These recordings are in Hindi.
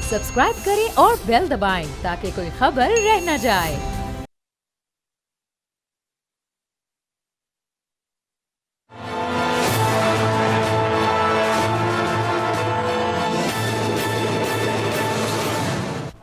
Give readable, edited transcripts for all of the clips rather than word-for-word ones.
सब्सक्राइब करें और बेल दबाएं ताकि कोई खबर रह न जाए।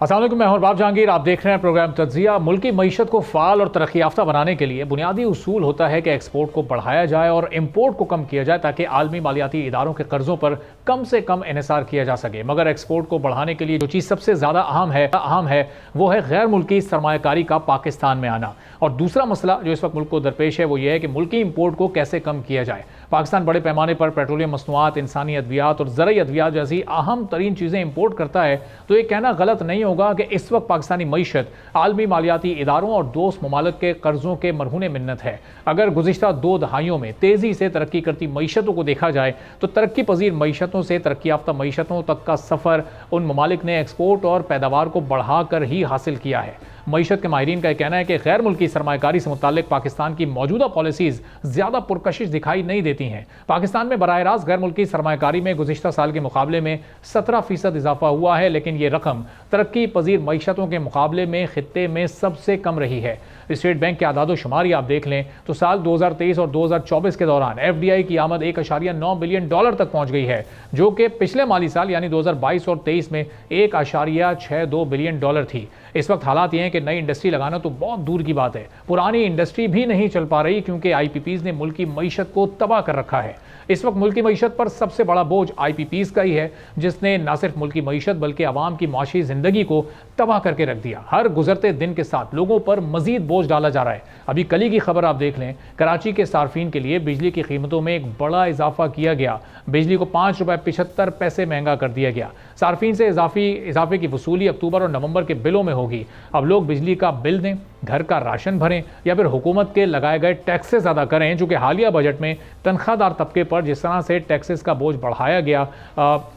अस्सलाम वालेकुम, मैं हूं बाब जहांगीर। आप देख रहे हैं प्रोग्राम तज्जिया। मुल्की मईशत को फ़ाल और तरक्की याफ्ता बनाने के लिए बुनियादी उसूल होता है कि एक्सपोर्ट को बढ़ाया जाए और इम्पोर्ट को कम किया जाए ताकि आलमी मालियाती इदारों के कर्ज़ों पर कम से कम इन्हिसार किया जा सके। मगर एक्सपोर्ट को बढ़ाने के लिए जो चीज़ सबसे ज़्यादा अहम है वो है गैर मुल्की सरमायाकारी का पाकिस्तान में आना। और दूसरा मसला जो इस वक्त मुल्क को दरपेश है वो ये है कि मुल्की इम्पोर्ट को कैसे कम किया जाए। पाकिस्तान बड़े पैमाने पर पेट्रोलियम मसनूआत, इंसानी अद्वियात और ज़रई अद्वियात जैसी अहम तरीन चीज़ें इम्पोर्ट करता है, तो ये कहना गलत नहीं होगा कि इस वक्त पाकिस्तानी मईशत आलमी मालियाती इदारों और दोस्त ममालिक के कर्जों के मरहून मिन्नत है। अगर गुज़िश्ता 2 दहाइयों में तेज़ी से तरक्की करती मईशतों को देखा जाए तो तरक्की पजीर मईशतों से तरक्की याफ्ता मईशतों तक का सफ़र उन ममालिक ने एक्सपोर्ट और पैदावार को बढ़ाकर ही हासिल किया है। मईशत के माहिरीन का कहना है कि गैर मुल्की सरमायाकारी से मुताल्लिक पाकिस्तान की मौजूदा पॉलिसीज़ ज़्यादा पुरकशिश दिखाई नहीं देती हैं। पाकिस्तान में बराह रास्त गैर मुल्की सरमायाकारी में गुज़िश्ता साल के मुकाबले में 17% इजाफा हुआ है, लेकिन ये रकम तरक्की पजीर मईशतों के मुकाबले में खित्ते में सबसे कम रही है। स्टेट बैंक के आदादो शुमारी आप देख लें तो साल 2023 और 2024 के दौरान FDI की आमद $1.9 बिलियन तक पहुंच गई है, जो कि पिछले माली साल यानी 2022 और 23 में $1.62 बिलियन थी। इस वक्त हालात ये हैं कि नई इंडस्ट्री लगाना तो बहुत दूर की बात है, पुरानी इंडस्ट्री भी नहीं चल पा रही क्योंकि IPPs ने मुल्की मईशत को तबाह कर रखा है। इस वक्त मुल्की मईशत पर सबसे बड़ा बोझ IPPs का ही है, जिसने न सिर्फ मुल्की मईशत बल्कि आवाम की माशी जिंदगी को तबाह करके रख दिया। हर गुजरते दिन के साथ लोगों पर मजीद बोझ डाला जा रहा है। अभी कल ही की खबर आप देख लें, कराची के सार्फिन के लिए बिजली की कीमतों में एक बड़ा इजाफा किया गया। बिजली को ₹5.75 महंगा कर दिया गया। सार्फिन से इजाफे की वसूली अक्टूबर और नवंबर के बिलों में होगी। अब लोग बिजली का बिल दें, घर का राशन भरें या फिर हुकूमत के लगाए गए टैक्सेस अदा करें, जो कि हालिया बजट में तनख्वाहदार तबके पर जिस तरह से टैक्सेस का बोझ बढ़ाया गया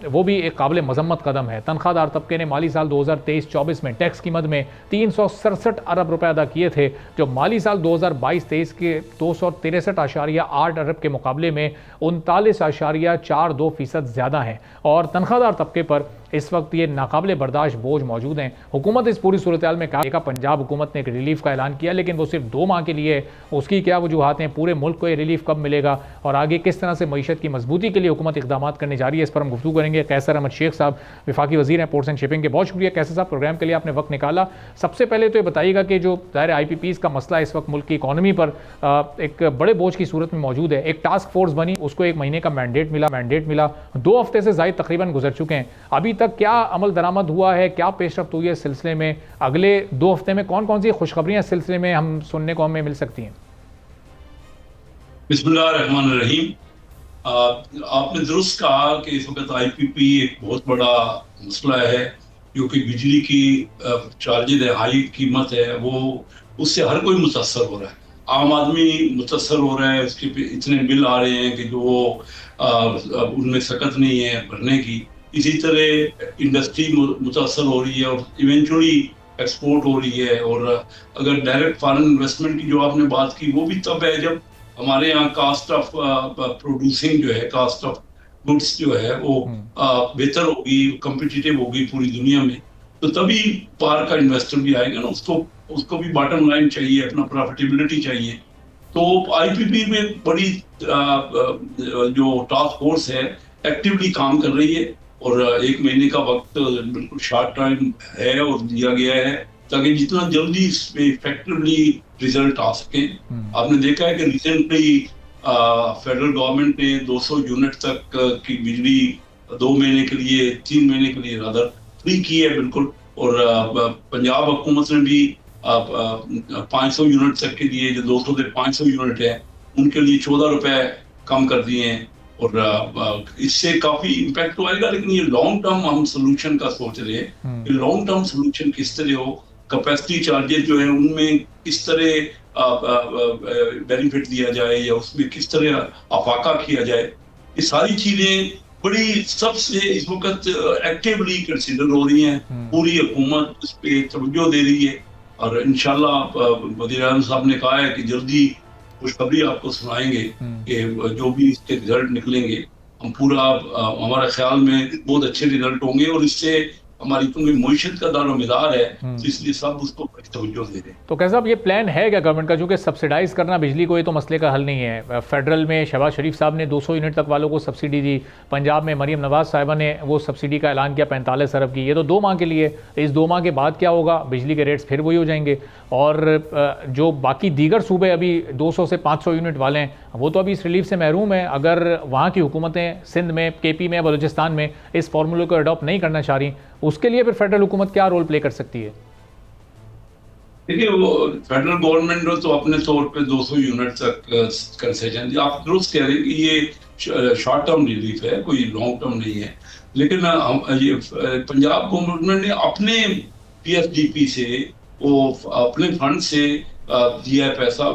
वो भी एक काबिल मजम्मत कदम है। तनख्वाहदार तबके ने माली साल 2023-24 में टैक्स की मद में 367 अरब रुपए अदा किए थे, जो माली साल 2022-23 के 263.8 अरब के मुकाबले में 39.42% ज़्यादा हैं। और तनख्वाहदार तबके पर इस वक्त ये नाकाबिले बर्दाश्त बोझ मौजूद हैं। हुकूमत इस पूरी सूरत हाल में कहा, पंजाब हुकूमत ने एक रिलीफ का ऐलान किया, लेकिन वो सिर्फ 2 माह के लिए। उसकी क्या वजूहात हैं, पूरे मुल्क को ये रिलीफ कब मिलेगा और आगे किस तरह से मईशत की मजबूती के लिए हुकूमत इकदाम करने जा रही है, इस पर हम गुफ्तगू करेंगे। कैसर अहमद शेख साहब वफाकी वजीर हैं पोर्ट्स एंड शिपिंग के, बहुत शुक्रिया कैसर साहब प्रोग्राम के लिए आपने वक्त निकाला। सबसे पहले तो ये बताइएगा कि जो ज़ाहिर IPPs का मसला इस वक्त मुल्क की इकॉनमी पर एक बड़े बोझ की सूरत में मौजूद है। एक टास्क फोर्स बनी, उसको 1 महीने का मैंडेट मिला, 2 हफ्ते से ज़ायद तकरीबन गुजर चुके हैं। अभी तक क्या अमल दरामद हुआ है, क्या पेशरफ्त हुई है इस सिलसिले में? अगले 2 हफ्ते में कौन कौन सी खुशखबरियां इस सिलसिले में हम सुनने को हमें मिल सकती हैं? बिस्मिल्लाहिर्रहमानिर्रहीम। आपने दुरुस्त कहा कि इस वक्त IPP एक बहुत बड़ा मसला है, जो कि बिजली की चार्जेज है, हाई कीमत है, वो उससे हर कोई मुतासर हो रहा है। आम आदमी मुतासर हो रहा है, उसके इतने बिल आ रहे हैं कि जो उनमें सकत नहीं है भरने की। इसी तरह इंडस्ट्री मुतासर हो रही है और इवेंचुअली एक्सपोर्ट हो रही है। और अगर डायरेक्ट फॉरेन इन्वेस्टमेंट की जो आपने बात की, वो भी तब है जब हमारे यहाँ कास्ट ऑफ प्रोड्यूसिंग जो है, कास्ट ऑफ गुड्स जो है वो बेहतर होगी, कम्पिटिटिव होगी पूरी दुनिया में, तो तभी बाहर का इन्वेस्टर भी आएगा ना। उसको भी बॉटम लाइन चाहिए, अपना प्रॉफिटेबिलिटी चाहिए। तो IPP में बड़ी जो टास्क फोर्स है एक्टिवली काम कर रही है और 1 महीने का वक्त बिल्कुल शॉर्ट टाइम है और दिया गया है ताकि जितना जल्दी इसमें इफेक्टिवली रिजल्ट आ सके। आपने देखा है कि रिसेंटली फेडरल गवर्नमेंट ने 200 यूनिट तक की बिजली 2 महीने के लिए, 3 महीने के लिए रादर फ्री की है बिल्कुल। और पंजाब हुकूमत ने भी 500 यूनिट तक के लिए, जो 200 से 500 यूनिट है, उनके लिए 14 रुपए कम कर दिए हैं। और इससे काफी इम्पैक्ट तो आएगा, लेकिन ये लॉन्ग टर्म हम सोल्यूशन का सोच रहे हैं कि लॉन्ग टर्म सोल्यूशन किस तरह हो, कैपेसिटी चार्जेस जो है उनमें किस तरह बेनिफिट दिया जाए या उसमें किस तरह अफाका किया जाए। ये सारी चीजें बड़ी सबसे इस वक्त एक्टिवली कंसिडर हो रही हैं। पूरी हुकूमत इस पे तवज्जो दे रही है और इंशाल्लाह वज़ीर आज़म साहब ने कहा है कि जल्दी खुशखबरी आपको सुनाएंगे कि जो भी इसके रिजल्ट निकलेंगे, हम पूरा हमारे ख्याल में बहुत अच्छे रिजल्ट होंगे और इससे हमारी क्योंकि मईशत का दारोमदार है, तो इसलिए सब उसको बड़ी तवज्जो दे रहे हैं। तो कैसा अब ये प्लान है क्या गवर्नमेंट का, क्योंकि सब्सिडाइज करना बिजली को ये तो मसले का हल नहीं है। फेडरल में शहबाज शरीफ साहब ने 200 यूनिट तक वालों को सब्सिडी दी, पंजाब में मरीम नवाज साहिबा ने वो सब्सिडी का ऐलान किया 45 अरब की। ये तो 2 माह के लिए, इस 2 माह के बाद क्या होगा, बिजली के रेट्स फिर वही हो जाएंगे। और जो बाकी दीगर सूबे अभी 200 से 500 यूनिट वाले हैं, वो तो अभी इस रिलीफ से महरूम है। अगर वहाँ की हुकूमतें सिंध में, KP में, बलूचिस्तान में इस फार्मूले को अडॉप्ट नहीं करना चाह रही, उसके लिए फिर फेडरल हुकूमत क्या रोल प्ले कर सकती है? देखिए, वो फेडरल गवर्नमेंट ने तो अपने तौर पे 200 यूनिट तक कंसेशन दिया। आप दुरुस्त कह रहे हैं कि ये शॉर्ट टर्म रिलीफ है, कोई लॉन्ग टर्म नहीं है। लेकिन ये पंजाब गवर्नमेंट ने अपने PSDP से, वो अपने फंड से दिया है पैसा।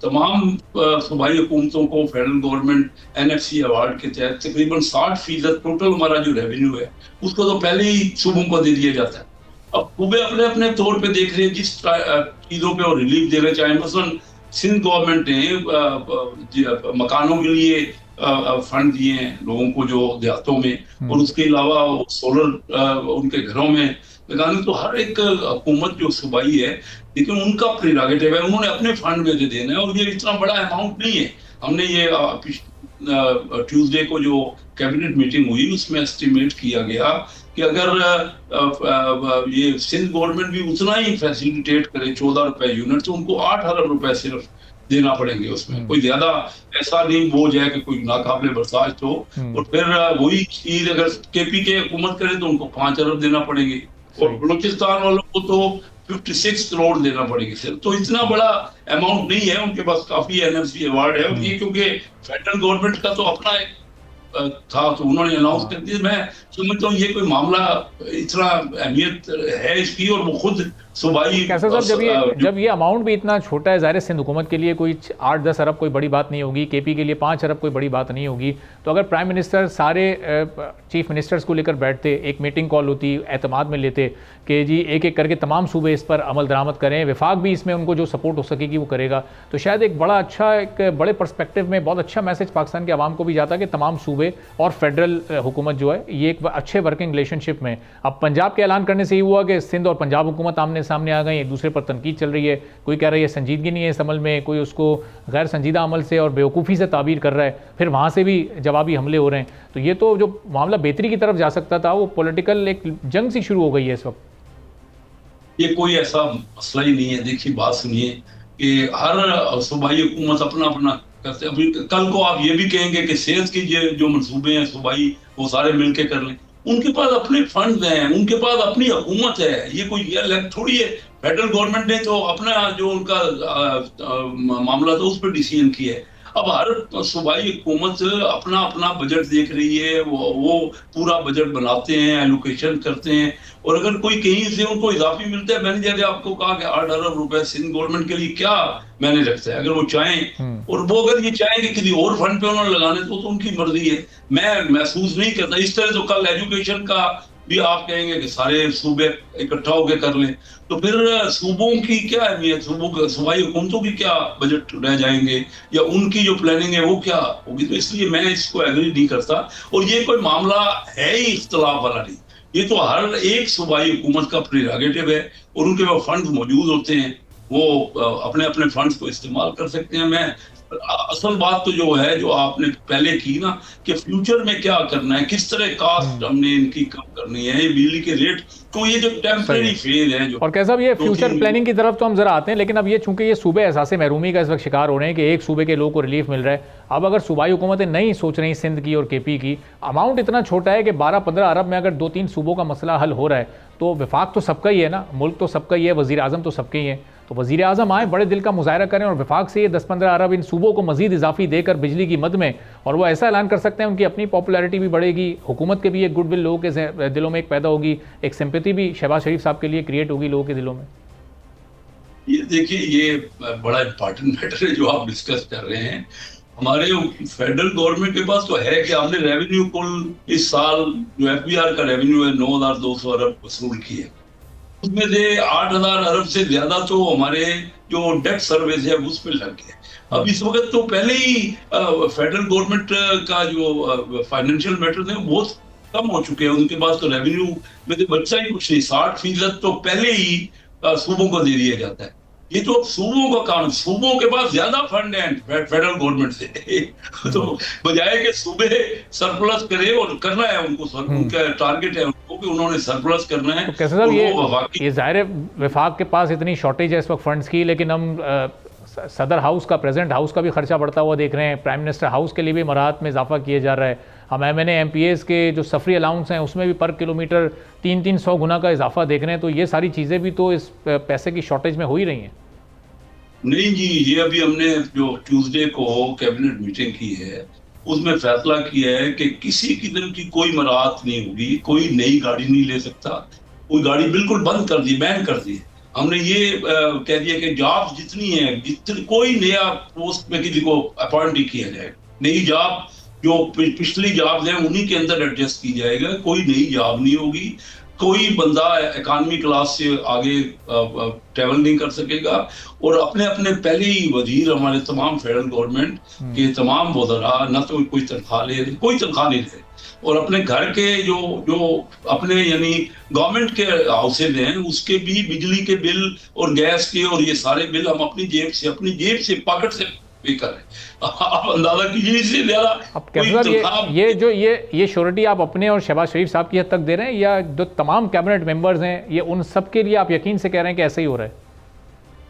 तमाम सूबाई हुकूमतों को फेडरल गवर्नमेंट NFC अवार्ड के तहत तकरीबन 60% टोटल हमारा जो रेवेन्यू है उसको तो पहले ही सूबों को दे दिया जाता है। अब सूबे अपने अपने तौर पे देख रहे हैं जिस चीजों पे और रिलीफ दे रहे, चाहे मसलन सिंध गवर्नमेंट ने मकानों के लिए फंड दिए हैं लोगों को जो देहातों में, और उसके अलावा सोलर उनके घरों में लगाने। तो हर एक हुकूमत जो सूबाई है, लेकिन उनका प्रेरोगेटिव है, उन्होंने अपने फंड में से देना है। और ये इतना बड़ा अमाउंट नहीं है। हमने ये ट्यूसडे को जो कैबिनेट मीटिंग हुई उसमें एस्टिमेट किया गया कि अगर ये सिंध गवर्नमेंट भी उतना ही फैसिलिटेट करे 14 रुपए यूनिट, तो उनको 8 अरब रुपए सिर्फ देना पड़ेंगे। उसमें कोई ज्यादा ऐसा नहीं बोझ है कि कोई नाकाबिले बर्दाश्त हो। और फिर वही चीज अगर KP के हुकूमत करे तो उनको 5 अरब देना पड़ेंगे, और बलूचिस्तान वालों को तो 56 करोड़ देना पड़ेगी सिर्फ। तो इतना बड़ा अमाउंट नहीं है, उनके पास काफी NFC अवार्ड है। और ये क्योंकि फेडरल गवर्नमेंट का तो अपना एक था, तो उन्होंने अनाउंस कर दिया। मैं समझता हूँ ये कोई मामला इतना अहमियत है इसकी, और वो खुद सूबाई कैसे साहब, जब ये अमाउंट भी इतना छोटा है, ज़ाहिर सिंध हुकूमत के लिए कोई 8-10 अरब कोई बड़ी बात नहीं होगी, KP के लिए 5 अरब कोई बड़ी बात नहीं होगी। तो अगर प्राइम मिनिस्टर सारे चीफ मिनिस्टर्स को लेकर बैठते, एक मीटिंग कॉल होती, एतमाद में लेते कि जी एक एक करके तमाम सूबे इस पर अमल दरामद करें, विफाक भी इसमें उनको जो सपोर्ट हो सकेगी वो करेगा, तो शायद एक बड़ा अच्छा, एक बड़े पर्सपेक्टिव में बहुत अच्छा मैसेज पाकिस्तान के आवाम को भी जाता है कि तमाम सूबे और फेडरल हुकूमत जो है ये एक अच्छे वर्किंग रिलेशनशिप में। अब पंजाब के ऐलान करने से ही हुआ कि सिंध और पंजाब हुकूमत आमने सामने आ गई, एक दूसरे पर तनकीद चल रही है। कोई कह रहा है ये संजीदगी नहीं है इस अमल में, कोई उसको गैर संजीदा अमल से और बेवकूफ़ी से ताबीर कर रहा है, फिर वहाँ से भी जवाबी हमले हो रहे हैं। तो ये तो जो मामला बेहतरी की तरफ जा सकता था, वो पॉलिटिकल एक जंग सी शुरू हो गई है इस वक्त। ये कोई ऐसा मसला ही नहीं है। देखिए, बात सुनिए कि हर सूबाई हुकूमत अपना अपना करते। अभी कल को आप ये भी कहेंगे कि सेहत की जो मंसूबे हैं सूबाई, वो सारे मिलके कर लें। उनके पास अपने फंड हैं, उनके पास अपनी हुकूमत है। ये कोई थोड़ी है। फेडरल गवर्नमेंट ने तो अपना जो उनका मामला था उस पर डिसीजन किया है। अब हर सूबाई हुकूमत अपना अपना बजट देख रही है, वो पूरा बजट बनाते हैं, एलोकेशन करते हैं। और अगर कोई कहीं से उनको इजाफी मिलता है, मैंने जैसे आपको कहा कि 8 अरब रुपए सिंध गवर्नमेंट के लिए क्या मैंने रखता है, अगर वो चाहें और वो अगर ये चाहें कि किसी और फंड पे उन्होंने लगाने, तो उनकी मर्जी है। मैं महसूस नहीं करता इस तरह। तो कल एजुकेशन का भी आप कहेंगे कि सारे सूबे इकट्ठा होकर कर लें, तो फिर सूबों की क्या अहमियत, सूबाई हुकूमतों की क्या बजट रह जाएंगे, या उनकी जो प्लानिंग है वो क्या होगी। तो इसलिए मैं इसको एग्री नहीं करता। और ये कोई मामला है ही इख्तलाफ वाला नहीं, ये तो हर एक सूबाई हुकूमत का प्रेरोगेटिव है, और उनके पास फंड मौजूद होते हैं, वो अपने अपने फंड्स को इस्तेमाल कर सकते हैं। मैं असल बात तो जो है, जो आपने पहले की ना, कि फ्यूचर में क्या करना है, किस तरह कास्ट हमने इनकी कम करनी है, बिजली के रेट, तो ये जो टेम्परेरी फेज है जो। और कैसा ये फ्यूचर प्लानिंग की तरफ तो हम जरा आते हैं, लेकिन अब ये चूंकि ये सूबे एहसास महरूमी का इस वक्त शिकार हो रहे हैं कि एक सूबे के लोगों को रिलीफ मिल रहा है। अब अगर सूबाई हुकूमतें नहीं सोच रही सिंध की और KP की, अमाउंट इतना छोटा है कि 12-15 अरब में अगर 2-3 सूबों का मसला हल हो रहा है, तो विफाक तो सबका ही है ना, मुल्क तो सबका ही है, वज़ीर आज़म तो सबके ही है। तो वज़ीर आज़म आए, बड़े दिल का मुजाहरा करें और विफाक से ये 10-15 अरब इन सूबों को मज़ीद इजाफी देकर बिजली की मद में, और वो ऐसा ऐलान कर सकते हैं, उनकी अपनी पॉपुलैरिटी भी बढ़ेगी, हुकूमत के भी एक गुडविल लोगों के दिलों में एक पैदा होगी, एक सिंपैथी भी शहबाज शरीफ साहब के लिए क्रिएट होगी लोगों के दिलों में। ये देखिए, ये बड़ा इंपॉर्टेंट मैटर है जो आप डिस्कस कर रहे हैं। हमारे फेडरल गवर्नमेंट के पास तो है कि हमने रेवेन्यू कुल इस साल जो FBR का रेवेन्यू है 9,200 अरब वसूल किए, उसमें से 8,000 अरब से ज्यादा तो हमारे जो डेट सर्विस है उस पर लग गए। अब इस वक्त तो पहले ही फेडरल गवर्नमेंट का जो फाइनेंशियल मैटर थे वो कम हो चुके हैं, उनके पास तो रेवेन्यू में तो बच्चा ही कुछ नहीं, 60% तो पहले ही सूबों को दे दिया जाता है। ये तो सूबों का काम, सूबों के पास ज्यादा फंड है फेडरल गवर्नमेंट से तो बजाय के सूबे सरप्लस करे, और करना है उनको, उनका टारगेट है उनको कि उन्होंने सरप्लस करना है। तो कैसे साहब, ये जाहिर है विफाक के पास इतनी शॉर्टेज है इस वक्त फंड्स की, लेकिन हम सदर हाउस का, प्रेसिडेंट हाउस का भी खर्चा बढ़ता हुआ देख रहे हैं, प्राइम मिनिस्टर हाउस के लिए भी मराहत में इजाफा किया जा रहा है, हम MNA MPAs के जो सफरी अलाउंस हैं उसमें भी पर किलोमीटर 300 गुना का इजाफा देख रहे हैं। तो ये सारी चीज़ें भी तो इस पैसे की शॉर्टेज में हो ही रही हैं। नहीं जी, ये अभी हमने जो ट्यूसडे को कैबिनेट मीटिंग की है उसमें फैसला किया है कि किसी किस्म की कोई मराहत नहीं होगी, कोई नई गाड़ी नहीं ले सकता, कोई गाड़ी बिल्कुल बंद कर दी, बैन कर दी। हमने ये कह दिया कि जॉब्स जितनी है, जितनी कोई नया पोस्ट में किसी को अपॉइंट नहीं किया जाएगा, नई जॉब जो पिछली जॉब्स हैं उन्हीं के अंदर एडजस्ट की जाएगा, कोई नई जॉब नहीं होगी, कोई बंदा इकोनॉमी क्लास से आगे ट्रेवल नहीं कर सकेगा। और अपने अपने पहले ही वजीर, हमारे तमाम फेडरल गवर्नमेंट के तमाम वज़रा न तो कोई तनख्वाह ले रहे, कोई तनख्वाह नहीं ले, और अपने घर के जो जो अपने यानी गवर्नमेंट के हाउसेज हैं उसके भी बिजली के बिल और गैस के और ये सारे बिल हम अपनी जेब से पॉकेट से पे कर रहे हैं। आप अंदाजा कीजिए, इससे ज्यादा अब कैसे ये श्योरिटी आप अपने और शहबाज शरीफ साहब की हद तक दे रहे हैं, या जो तमाम कैबिनेट मेंबर्स हैं ये उन सब के लिए आप यकीन से कह रहे हैं कि ऐसे ही हो रहा है?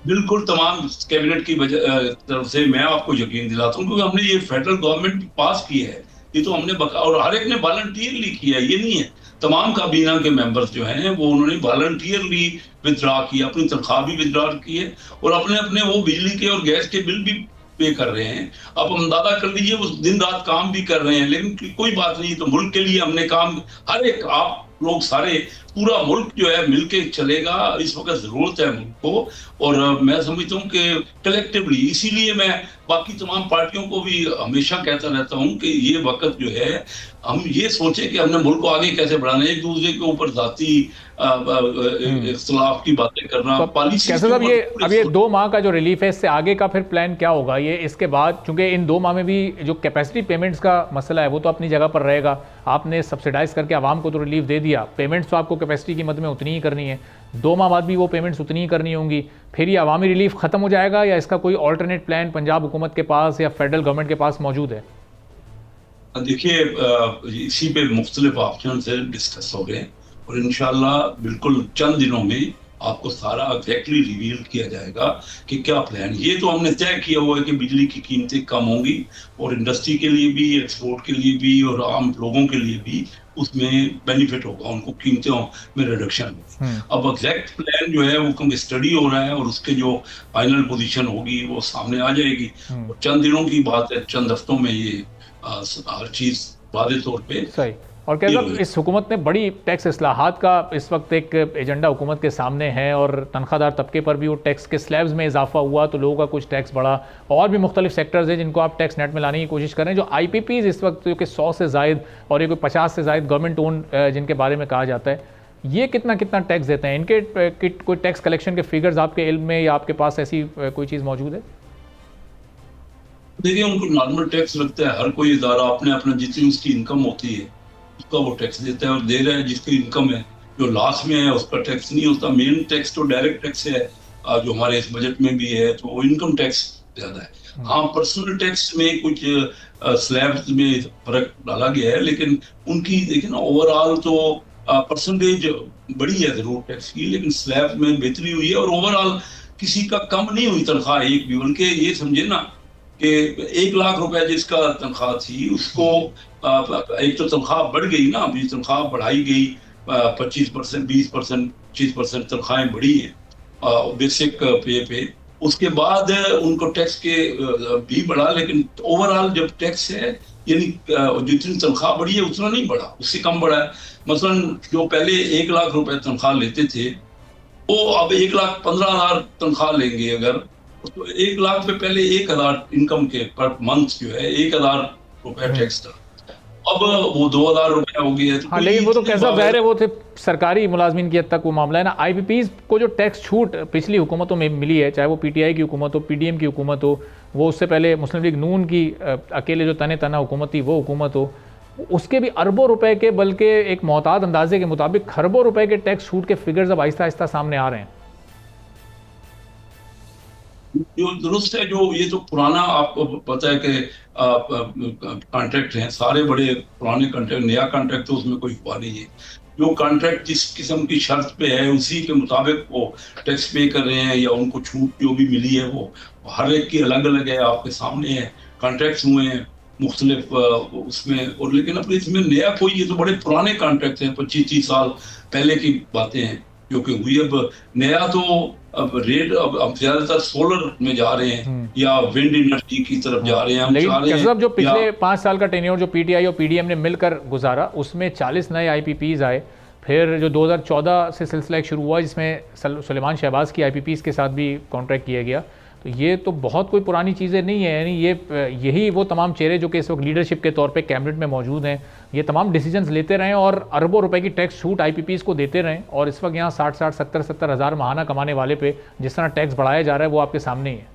बिल्कुल तमाम कैबिनेट की तरफ से मैं आपको यकीन दिलाता हूँ, क्योंकि हमने ये फेडरल गवर्नमेंट पास की है, ये तो हमने और हर एक ने वॉलंटियरली किया है, ये नहीं है। तमाम काबीना के मेंबर्स जो हैं वो उन्होंने वॉलंटियरली विथड्रॉ किया, अपनी तनख्वाह भी विथड्रॉ की है, और अपने अपने वो बिजली के और गैस के बिल भी पे कर रहे हैं। अब अंदाजा कर लीजिए, वो दिन रात काम भी कर रहे हैं, लेकिन कोई बात नहीं, तो मुल्क के लिए हमने काम, हर एक आप लोग सारे, पूरा मुल्क जो है मिलके चलेगा, इस वक्त जरूरत है मुल्क को। और मैं समझता हूँ कि कलेक्टिवली, इसीलिए मैं बाकी तमाम पार्टियों को भी हमेशा कहता रहता हूँ कि ये वक्त जो है हम ये सोचे कि हमने मुल्क को आगे कैसे बढ़ाना है, एक दूसरे के ऊपर जाती इख्तिलाफ की बातें करना, तो पॉलिसी। कैसे साहब, ये 2 माह का जो रिलीफ है, इससे आगे का फिर प्लान क्या होगा? ये इसके बाद, चूंकि इन 2 माह में भी जो कैपेसिटी पेमेंट्स का मसला है वो तो अपनी जगह पर रहेगा, आपने सब्सिडाइज करके आवाम को तो रिलीफ दे दिया, पेमेंट्स तो आपको कैपेसिटी की मद में उतनी ही करनी है, 2 माह बाद भी वो पेमेंट्स उतनी ही करनी होंगी, फिर ये अवामी रिलीफ खत्म हो जाएगा, या इसका कोई ऑल्टरनेट प्लान पंजाब हुकूमत के पास या फेडरल गवर्नमेंट के पास मौजूद है? देखिए, इसी पे मुख्तलिफ ऑप्शन से डिस्कस हो गए, और इंशाल्लाह बिल्कुल चंद दिनों में आपको सारा एग्जैक्टली रिवील किया जाएगा कि क्या प्लान। ये तो हमने तय किया हुआ है कि बिजली की कीमतें कम होंगी, और इंडस्ट्री के लिए भी, एक्सपोर्ट के लिए भी, और आम लोगों के लिए भी उसमें बेनिफिट होगा, उनको कीमतों में रिडक्शन होगी। अब एग्जैक्ट प्लान जो है वो स्टडी हो रहा है, और उसके जो फाइनल पोजीशन होगी वो सामने आ जाएगी। चंद दिनों की बात है, चंद हफ्तों में ये हर चीज वादे तौर पे सही। और क्या साहब, इस हुकूमत ने बड़ी टैक्स इस्लाहात का इस वक्त एक एजेंडा हुकूमत के सामने है, और तनख्वाहदार तबके पर भी वो टैक्स के स्लैब्स में इजाफा हुआ तो लोगों का कुछ टैक्स बढ़ा, और भी मुख्तलिफ सेक्टर्स हैं जिनको आप टैक्स नेट में लाने की कोशिश करें। जो IPPs इस वक्त जो कि 100 से ज़ायद और ये कोई 50 से ज़ायद गवर्नमेंट ओन जिनके बारे में कहा जाता है, ये कितना टैक्स देते हैं? इनके कोई टैक्स कलेक्शन के फिगर्स आपके इल्म में या आपके पास ऐसी कोई चीज़ मौजूद है? देखिए, उनको नॉर्मल टैक्स लगता है, हर कोई इदारा अपने अपना जितनी उसकी इनकम होती है उसका वो टैक्स देता है, और दे रहा है जिसकी इनकम है, जो लास्ट में है उसका टैक्स नहीं होता। मेन टैक्स तो डायरेक्ट टैक्स है, जो हमारे इस बजट में भी है, तो वो इनकम टैक्स ज्यादा है। हाँ, पर्सनल टैक्स में कुछ स्लैब्स में फर्क डाला गया है, लेकिन उनकी देखिए ना, ओवरऑल तो परसेंटेज बड़ी है जरूर टैक्स की, लेकिन स्लैब में बेहतरी हुई है, और ओवरऑल किसी का कम नहीं हुई तनख्वाह एक भी। बल्कि ये समझे ना कि 1 लाख रुपए जिसका तनख्वाह थी उसको एक तो तनख्वाह बढ़ गई ना, अभी तनख्वाह बढ़ाई गई 25%, 20%, 25% तनख्वाहें बढ़ी हैं बेसिक पे पे। उसके बाद उनको टैक्स के भी बढ़ा, लेकिन ओवरऑल जब टैक्स है यानी जितनी तनख्वाह बढ़ी है उतना नहीं बढ़ा, उससे कम बढ़ा है। मसलन जो पहले 1 लाख रुपए तनख्वाह लेते थे वो अब 1,15,000 तनख्वाह लेंगे अगर, तो 1 लाख पे पहले 1,000 इनकम के पर मंथ जो है 1,000 रुपए टैक्स था, अब वो 2,000 रुपए हो गया है। हाँ, लेकिन वो तो कैसा ज़ाहिर है, वो थे सरकारी मुलाजमीन की हद तक वो मामला है ना। IPPs को जो टैक्स छूट पिछली हुकूमतों में मिली है, चाहे वो PTI की हुकूमत हो, PDM की हुकूमत हो, वो उससे पहले मुस्लिम लीग नून की अकेले जो तने तना हुकूमत थी वो हुकूमत हो, उसके भी अरबों रुपए के, बल्कि एक मोहतात अंदाजे के मुताबिक खरबों रुपए के टैक्स छूट के फिगर्स अब आहिस्ता आहिस्ता सामने आ रहे हैं। जो दुरुस्त है, जो ये तो पुराना आपको पता है कि कॉन्ट्रैक्ट हैं, सारे बड़े पुराने कॉन्ट्रैक्ट, नया कॉन्ट्रैक्ट तो उसमें कोई हुआ नहीं है। जो कॉन्ट्रैक्ट जिस किस्म की शर्त पे है उसी के मुताबिक वो टैक्स पे कर रहे हैं, या उनको छूट जो भी मिली है वो हर एक की अलग अलग है, आपके सामने है। कॉन्ट्रैक्ट हुए हैं मुख्तलिफ उसमें, और लेकिन अपने इसमें नया कोई, ये तो बड़े पुराने कॉन्ट्रैक्ट हैं, 25-30 साल पहले की बातें हैं जो कि हुई। अब नया तो अब रेट अब ज्यादातर सोलर में जा रहे हैं या विंड एनर्जी की तरफ जा रहे हैं। हम चाह रहे हैं जो पिछले 5 साल का टेन्योर जो पीटीआई और पीडीएम ने मिलकर गुजारा, उसमें 40 नए आईपीपीज आए। फिर जो 2014 से सिलसिला एक शुरू हुआ जिसमें सुलेमान शहबाज की आईपीपीज के साथ भी कॉन्ट्रैक्ट किया गया, तो ये तो बहुत कोई पुरानी चीज़ें नहीं है। यानी यही वो तमाम चेहरे जो कि इस वक्त लीडरशिप के तौर पे कैबिनेट में मौजूद हैं, ये तमाम डिसीजंस लेते रहें और अरबों रुपए की टैक्स छूट आईपीपीज़ को देते रहें। और इस वक्त यहाँ 60-60, 70-70 हज़ार महाना कमाने वाले पे जिस तरह टैक्स बढ़ाया जा रहा है वो आपके सामने ही है।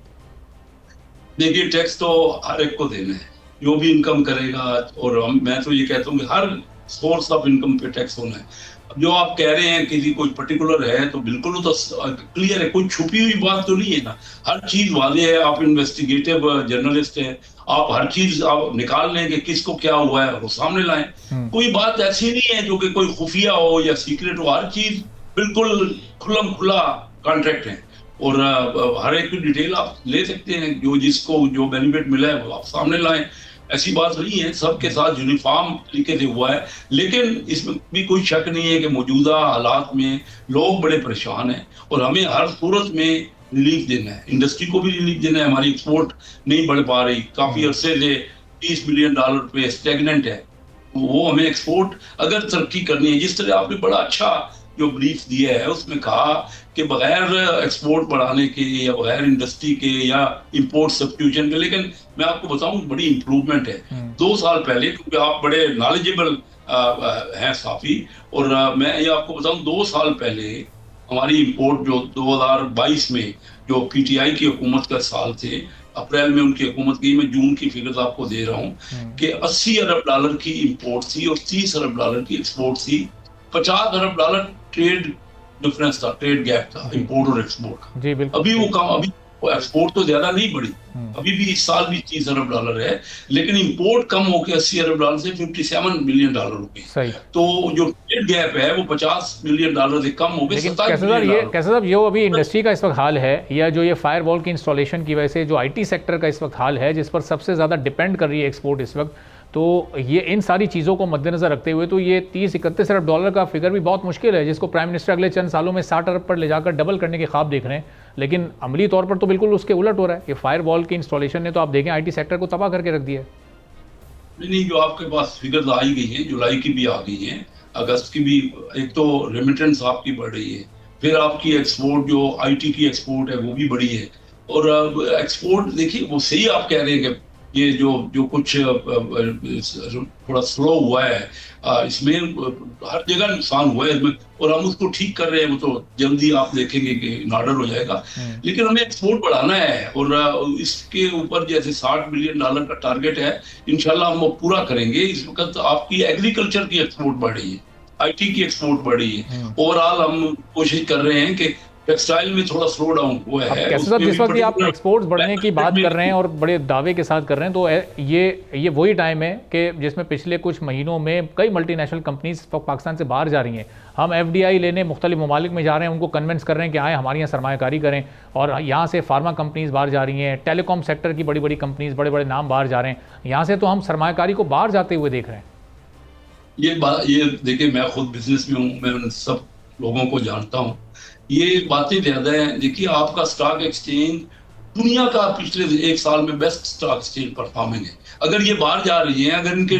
देखिए, टैक्स तो हर एक को देना है जो भी इनकम करेगा, और मैं तो ये कहता हूँ कि हर सोर्स ऑफ इनकम पे टैक्स होना है। जो आप कह रहे हैं किसी कोई पर्टिकुलर है, तो बिल्कुल वो तो क्लियर है, कोई छुपी हुई बात तो नहीं है ना, हर चीज वाले है। आप इन्वेस्टिगेटिव जर्नलिस्ट हैं, आप हर चीज आप निकाल लें कि किसको क्या हुआ है वो सामने लाएं। कोई बात ऐसी नहीं है जो कि कोई खुफिया हो या सीक्रेट हो, हर चीज बिल्कुल खुल्लम खुला कॉन्ट्रैक्ट है, और हर एक की डिटेल आप ले सकते हैं। जो जिसको जो बेनिफिट मिला है वो आप सामने लाएं, ऐसी बात नहीं है। सबके साथ यूनिफॉर्म तरीके से हुआ है, लेकिन इसमें भी कोई शक नहीं है कि मौजूदा हालात में लोग बड़े परेशान हैं, और हमें हर सूरत में रिलीफ देना है। इंडस्ट्री को भी रिलीफ देना है। हमारी एक्सपोर्ट नहीं बढ़ पा रही, काफी अरसे से $30 बिलियन पे स्टेगनेंट है। वो हमें एक्सपोर्ट अगर तरक्की करनी है, जिस तरह आपने बड़ा अच्छा जो ब्रीफ दिया है उसमें कहा कि बगैर एक्सपोर्ट बढ़ाने के या बगैर इंडस्ट्री के या इंपोर्ट सब्स्टिट्यूशन के, लेकिन मैं आपको बताऊं बड़ी इंप्रूवमेंट है 2 साल पहले, क्योंकि आप बड़े नॉलेजेबल हैं काफी, और मैं ये आपको बताऊं 2 साल पहले हमारी इंपोर्ट जो 2022 में जो पीटीआई की हुकूमत का साल थे, अप्रैल में उनकी हुकूमत की, मैं जून की फिगर आपको दे रहा हूँ कि $80 अरब की इंपोर्ट थी और $30 अरब की एक्सपोर्ट थी। $50 अरब ट्रेड डिफरेंस था, ट्रेड गैप था इंपोर्ट और एक्सपोर्ट का। जी बिल्कुल। अभी वो कम, अभी एक्सपोर्ट तो ज्यादा नहीं बढ़ी, अभी भी इस साल भी $30 अरब है, लेकिन इंपोर्ट कम होकर $80 अरब से $57 बिलियन हो गई। तो जो ट्रेड गैप है वो $50 बिलियन से कम हो गए। कैसे साहब ये अभी इंडस्ट्री का इस वक्त हाल है, या जो ये फायरवॉल की इंस्टॉलेशन की वजह से जो आईटी सेक्टर का इस वक्त हाल है, जिस पर सबसे ज्यादा डिपेंड कर रही है एक्सपोर्ट इस वक्त, तो ये इन सारी चीज़ों को मद्देनजर रखते हुए तो ये $30-31 अरब का फिगर भी बहुत मुश्किल है, जिसको प्राइम मिनिस्टर अगले चंद सालों में 60 अरब पर ले जाकर डबल करने के ख्वाब देख रहे हैं। लेकिन अमली तौर पर तो बिल्कुल उसके उलट हो रहा है। ये फायर वॉल की इंस्टॉलेशन ने तो आप देखें आईटी सेक्टर को तबाह करके रख दिया है। नहीं, जो आपके पास फिगर आई गई है, जुलाई की भी आ गई है, अगस्त की भी। एक तो रेमिटेंस आपकी बढ़ रही है, फिर आपकी एक्सपोर्ट जो आईटी की एक्सपोर्ट है वो भी बढ़ी है, और एक्सपोर्ट देखिए वो सही आप कह रहे हैं कि ये जो कुछ थोड़ा स्लो हुआ है, इसमें हर जगह नुकसान हुआ है इसमें, और हम उसको ठीक कर रहे हैं। वो तो जल्दी आप देखेंगे कि इन ऑर्डर हो जाएगा, लेकिन हमें एक्सपोर्ट बढ़ाना है, और इसके ऊपर जैसे $60 बिलियन का टारगेट है, इंशाल्लाह हम वो पूरा करेंगे। इस वक्त आपकी एग्रीकल्चर की एक्सपोर्ट बढ़ रही है, आईटी की एक्सपोर्ट बढ़ रही है। ओवरऑल हम कोशिश कर रहे हैं कि टेक्सटाइल में थोड़ा स्लो डाउन हुआ है। जिस वक्त भी आप एक्सपोर्ट्स बढ़ने की बात कर रहे हैं और बड़े दावे के साथ कर रहे हैं, तो ये वही टाइम है कि जिसमें पिछले कुछ महीनों में कई मल्टीनेशनल कंपनीज पाकिस्तान से बाहर जा रही हैं। हम एफडीआई लेने मुख्तलिफ ममालिक में जा रहे हैं, उनको कन्विंस कर रहे हैं कि आए हमारे यहाँ सरमायाकारी करें, और यहाँ से फार्मा कंपनीज बाहर जा रही हैं, टेलीकॉम सेक्टर की बड़ी बड़ी कंपनीज, बड़े बड़े नाम बाहर जा रहे हैं। यहाँ से तो हम सरमायाकारी को बाहर जाते हुए देख रहे हैं। ये देखिए, मैं खुद बिजनेस में हूँ, मैं उन सब लोगों को जानता हूँ। ये बातें ज्यादा हैं। देखिए, आपका स्टॉक एक्सचेंज दुनिया का पिछले 1 साल में बेस्ट स्टॉक एक्सचेंज परफॉर्मिंग है। अगर ये बाहर जा रही है, अगर इनके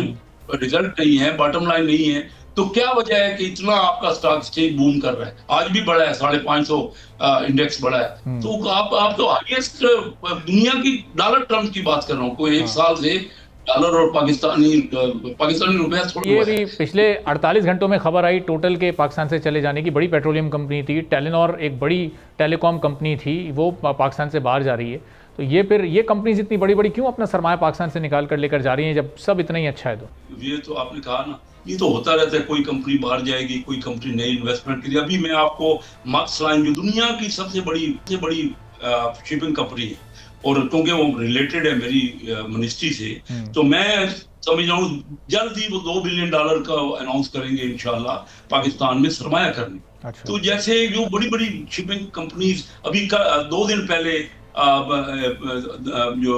रिजल्ट नहीं है, बॉटम लाइन नहीं है, तो क्या वजह है कि इतना आपका स्टॉक एक्सचेंज बूम कर रहा है? आज भी बढ़ा है, 550 इंडेक्स बढ़ा है। तो आप तो हाईएस्ट दुनिया की डॉलर टर्म्स की बात कर रहा हूँ, कोई 1 साल से डॉलर और पाकिस्तानी रुपया थोड़ा। ये भी पिछले 48 घंटों में खबर आई टोटल के पाकिस्तान से चले जाने की। बड़ी पेट्रोलियम कंपनी थी टेलीनॉर, एक बड़ी टेलीकॉम कंपनी थी, वो पाकिस्तान से बाहर जा रही है। तो ये फिर ये कंपनीज इतनी बड़ी बड़ी क्यों अपना सरमाया पाकिस्तान से निकाल कर लेकर जा रही हैं जब सब इतना ही अच्छा है? तो ये तो आपने कहा ना, ये तो होता रहता है, कोई कंपनी बाहर जाएगी, कोई कंपनी नई इन्वेस्टमेंट के लिए। अभी मैं आपको मक्स लाइन जो दुनिया की सबसे बड़ी शिपिंग कंपनी है, और क्योंकि वो रिलेटेड है मेरी मिनिस्ट्री से, तो मैं समझ रहा हूँ जल्द ही वो $2 बिलियन का अनाउंस करेंगे इंशाल्लाह पाकिस्तान में सरमाया करने। अच्छा। तो जैसे जो बड़ी बड़ी शिपिंग कंपनीज अभी 2 दिन पहले जो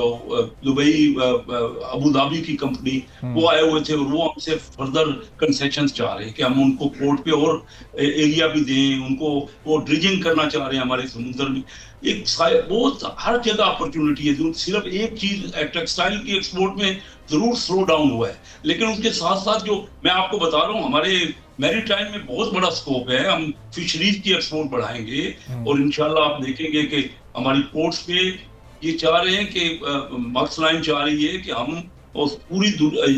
दुबई अबू धाबी की कंपनी वो आए हुए थे, और वो हमसे फर्दर कंसेशंस चाह रहे हैं कि हम उनको पोर्ट पे और एरिया भी दें, उनको वो ड्रिजिंग करना चाह रहे हैं हमारे समुद्र में। एक बहुत हर जगह अपॉर्चुनिटी है। जो सिर्फ एक चीज टेक्सटाइल की एक्सपोर्ट में जरूर स्लो डाउन हुआ है, लेकिन उसके साथ साथ जो मैं आपको बता रहा हूँ, हमारे मैरीटाइम में बहुत बड़ा स्कोप है। हम फिशरीज की एक्सपोर्ट बढ़ाएंगे, और इंशाल्लाह आप देखेंगे कि हमारी पोर्ट्स पे ये चाह रहे हैं कि मक्स लाइन चाह रही है कि हम उस पूरी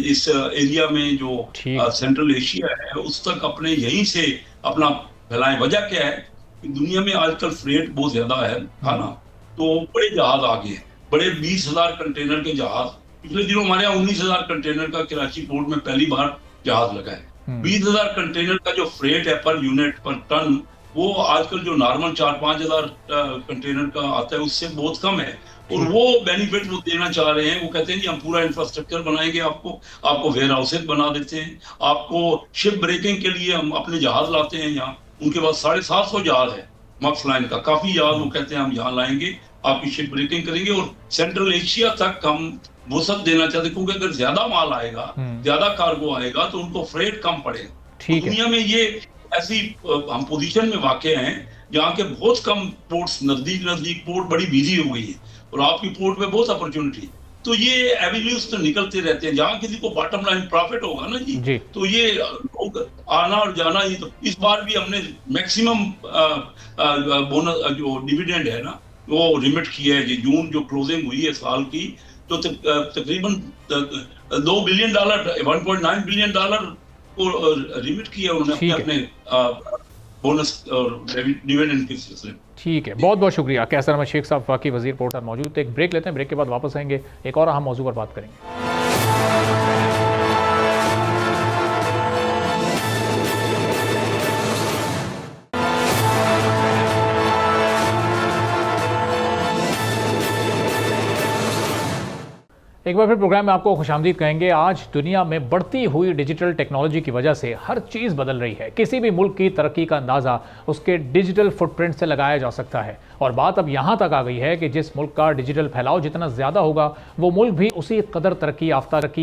इस एरिया में जो सेंट्रल एशिया है उस तक अपने यहीं से अपना फैलाएं। वजह क्या है? दुनिया में आजकल फ्रेट बहुत ज्यादा है खाना, तो बड़े जहाज आ गए, बड़े 20,000 कंटेनर के जहाज। पिछले दिनों हमारे यहाँ 19,000 कंटेनर का कराची पोर्ट में पहली बार जहाज लगा है। 20,000 कंटेनर का जो फ्रेट है पर यूनिट पर टन, वो आजकल जो नॉर्मल 4-5 हजार कंटेनर का आता है उससे बहुत कम है, और वो बेनिफिट वो देना चाह रहे हैं। वो कहते हैं कि हम पूरा इंफ्रास्ट्रक्चर बनाएंगे, आपको वेयर हाउसेज बना देते हैं, आपको शिप ब्रेकिंग के लिए हम अपने जहाज लाते हैं यहाँ। उनके पास 750 जहाज है मक्स लाइन का, काफी जहाज वो कहते हैं हम यहाँ लाएंगे, आपकी शिप ब्रेकिंग करेंगे, और सेंट्रल एशिया तक हम वसत देना चाहते हैं, क्योंकि अगर ज्यादा माल आएगा, ज्यादा कार्गो आएगा तो उनको फ्रेट कम पड़ेगा। तो दुनिया में ये ऐसी हम पोजीशन में वाक़े हैं जहाँ के बहुत कम पोर्ट्स, नजदीक पोर्ट बड़ी बिजी हो गई है, और आपकी पोर्ट में बहुत अपॉर्चुनिटी। तो ये एवेन्यूज तो निकलते रहते हैं, जहाँ किसी को बॉटम लाइन प्रॉफिट होगा ना जी, तो ये आना और जाना ही। तो इस बार भी हमने मैक्सिमम बोनस जो डिविडेंड है ना वो रिमिट किया है। जून जो क्लोजिंग हुई है साल की, तो तकरीबन $2 बिलियन 1.9 बिलियन को रिमिट किया उन्होंने अपने बोनस और डिविडेंड के सिलसिले में। ठीक है, बहुत बहुत शुक्रिया कैसर अहमद शेख साहब, वाकई वजीर पोर्ट साहब मौजूद थे। एक ब्रेक लेते हैं, ब्रेक के बाद वापस आएंगे, एक और अहम मौजू पर बात करेंगे। एक बार फिर प्रोग्राम में आपको खुशामदीद कहेंगे। आज दुनिया में बढ़ती हुई डिजिटल टेक्नोलॉजी की वजह से हर चीज़ बदल रही है। किसी भी मुल्क की तरक्की का अंदाज़ा उसके डिजिटल फुटप्रिंट से लगाया जा सकता है, और बात अब यहाँ तक आ गई है कि जिस मुल्क का डिजिटल फैलाव जितना ज़्यादा होगा वो मुल्क भी उसी कदर तरक्की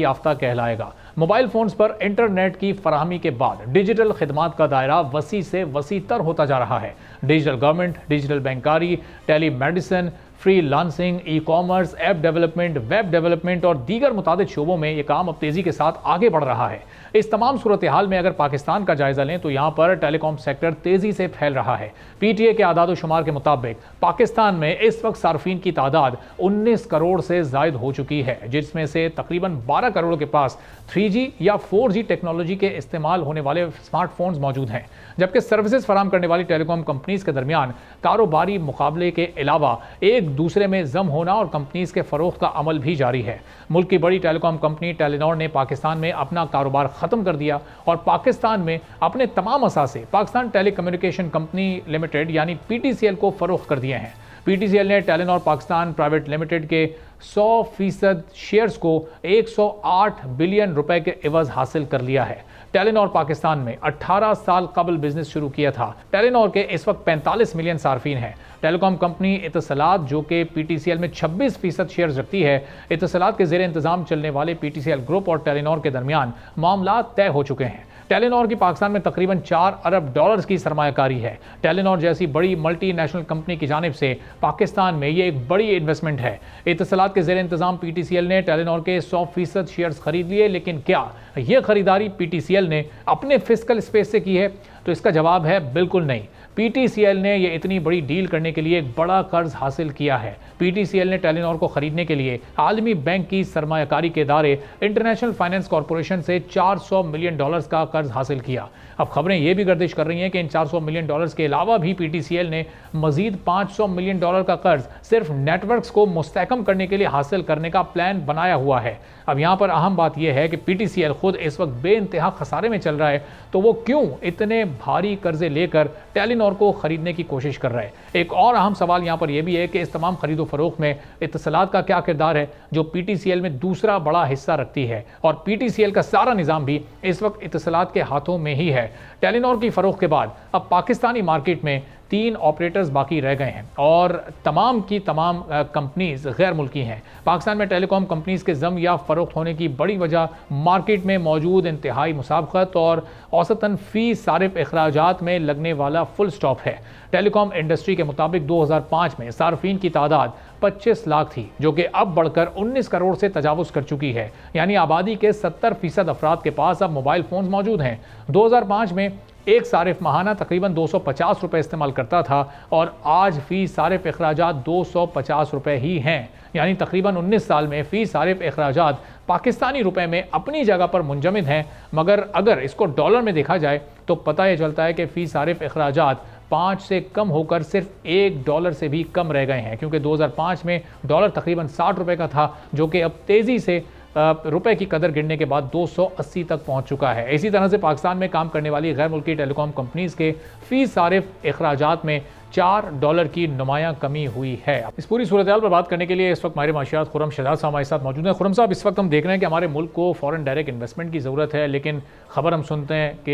याफ्ता कहलाएगा। मोबाइल फ़ोन्स पर इंटरनेट की फराहमी के बाद डिजिटल खिदमात का दायरा वसी से वसी तर होता जा रहा है। डिजिटल गवर्नमेंट, डिजिटल बैंकारी, telemedicine, freelancing, e commerce, app development, web development और दीगर मुताबिक शोबों में ये काम अब तेज़ी के साथ आगे बढ़ रहा है। इस तमाम सूरत हाल में अगर पाकिस्तान का जायजा लें तो यहाँ पर टेलीकॉम सेक्टर तेज़ी से फैल रहा है। PTA के आदाद शुमार के मुताबिक पाकिस्तान में इस वक्त सार्फिन की तादाद 19 करोड़ से ज़ायद हो चुकी है, जिसमें से तकरीबन 12 करोड़ के पास 3G या 4G टेक्नोलॉजी के इस्तेमाल होने वाले स्मार्टफोन्स मौजूद हैं, जबकि सर्विसेज फराम करने वाली टेलीकॉम कंपनीज के दरमियान कारोबारी मुकाबले के अलावा एक दूसरे में जम होना और कंपनीज के फरोख्त का अमल भी जारी है। मुल्क की बड़ी टेलीकॉम कंपनी टेलीनॉर ने पाकिस्तान में अपना कारोबार ख़त्म कर दिया और पाकिस्तान में अपने तमाम असासे Pakistan telecommunication company limited यानी PTCL को फरोख्त कर दिए हैं। PTCL ने टेलीनॉर पाकिस्तान प्राइवेट लिमिटेड के 100% शेयर्स को 108 बिलियन रुपए के एवज हासिल कर लिया है। टेलीनॉर पाकिस्तान में 18 साल कबल बिजनेस शुरू किया था। टेलीनॉर के इस वक्त 45 मिलियन सार्फिन हैं। टेलीकॉम कंपनी इत्तसलात जो कि PTCL में 26% शेयर्स रखती है, इत्तसलात के ज़ेर इंतज़ाम चलने वाले PTCL ग्रुप और टेलीनॉर के दरमियान मामला तय हो चुके हैं। टेलीनॉर की पाकिस्तान में तकरीबन $4 अरब की सरमायाकारी है। टेलीनॉर जैसी बड़ी मल्टीनेशनल कंपनी की जानिब से पाकिस्तान में ये एक बड़ी इन्वेस्टमेंट है। इत्तसलात के ज़ेर इंतज़ाम PTCL ने टेलीनॉर के 100% शेयर्स खरीद लिए, लेकिन क्या ये खरीदारी PTCL ने अपने फिस्कल स्पेस से की है? तो इसका जवाब है बिल्कुल नहीं। पीटीसीएल ने ये इतनी बड़ी डील करने के लिए एक बड़ा कर्ज हासिल किया है। पीटीसीएल ने टेलीनॉर को खरीदने के लिए आलमी बैंक की सरमायाकारी के इदारे इंटरनेशनल फाइनेंस कॉरपोरेशन से $400 मिलियन का कर्ज हासिल किया। अब खबरें ये भी गर्दिश कर रही हैं कि इन $400 मिलियन के अलावा भी पीटीसीएल ने मजीद $500 मिलियन का कर्ज सिर्फ नेटवर्क्स को मुस्तहकम करने के लिए हासिल करने का प्लान बनाया हुआ है। अब यहाँ पर अहम बात यह है कि पीटीसीएल खुद इस वक्त बेइंतहा खसारे में चल रहा है, तो वो क्यों इतने भारी कर्जे लेकर टेलीनॉर को खरीदने की कोशिश कर रहा है। एक और अहम सवाल यहाँ पर यह भी है कि इस तमाम खरीदो फरोख्त में इत्तसलात का क्या किरदार है, जो पीटीसीएल में दूसरा बड़ा हिस्सा रखती है, और पीटीसीएल का सारा निज़ाम भी इस वक्त इत्तसलात के हाथों में ही है। टेलीनॉर की फरोख्त के बाद अब पाकिस्तानी मार्केट में 3 ऑपरेटर्स बाकी रह गए हैं और तमाम की तमाम कंपनीज गैर मुल्की हैं। पाकिस्तान में टेलीकॉम कंपनीज के जम या फरोख्त होने की बड़ी वजह मार्केट में मौजूद इंतहाई मुसाबकत और औसतन फी सारिफ अखराजात में लगने वाला फुल स्टॉप है। टेलीकॉम इंडस्ट्री के मुताबिक 2005 में सार्फिन की तादाद 25 लाख थी, जो कि अब बढ़कर 19 करोड़ से तजावुज़ कर चुकी है। यानी आबादी के 70% अफराद के पास अब मोबाइल फ़ोन मौजूद हैं। 2005 में एक सारिफ माहाना तकरीबन 250 रुपये इस्तेमाल करता था और आज फ़ी सारिफ अखराजात 250 रुपये ही हैं। यानी तकरीबन 19 साल में फ़ी सारिफ अखराजात पाकिस्तानी रुपए में अपनी जगह पर मुंजमद हैं, मगर अगर इसको डॉलर में देखा जाए तो पता यह चलता है कि फ़ी सारिफ अखराजात 5 से कम होकर सिर्फ $1 से भी कम रह गए हैं, क्योंकि 2005 में डॉलर तकरीबन 60 रुपये का था, जो कि अब तेज़ी से रुपए की कदर गिरने के बाद 280 तक पहुंच चुका है। इसी तरह से पाकिस्तान में काम करने वाली गैर मुल्की टेलीकॉम कंपनीज के फ़ी सारिफ अखराजात में $4 की नुमायां कमी हुई है। इस पूरी सूरत हाल पर बात करने के लिए इस वक्त हमारे माशियात खुर्रम शहजाद साहब हमारे साथ मौजूद हैं। खुर्रम साहब, इस वक्त हम देख रहे हैं कि हमारे मुल्क को फ़ॉरेन डायरेक्ट इन्वेस्टमेंट की ज़रूरत है, लेकिन खबर हम सुनते हैं कि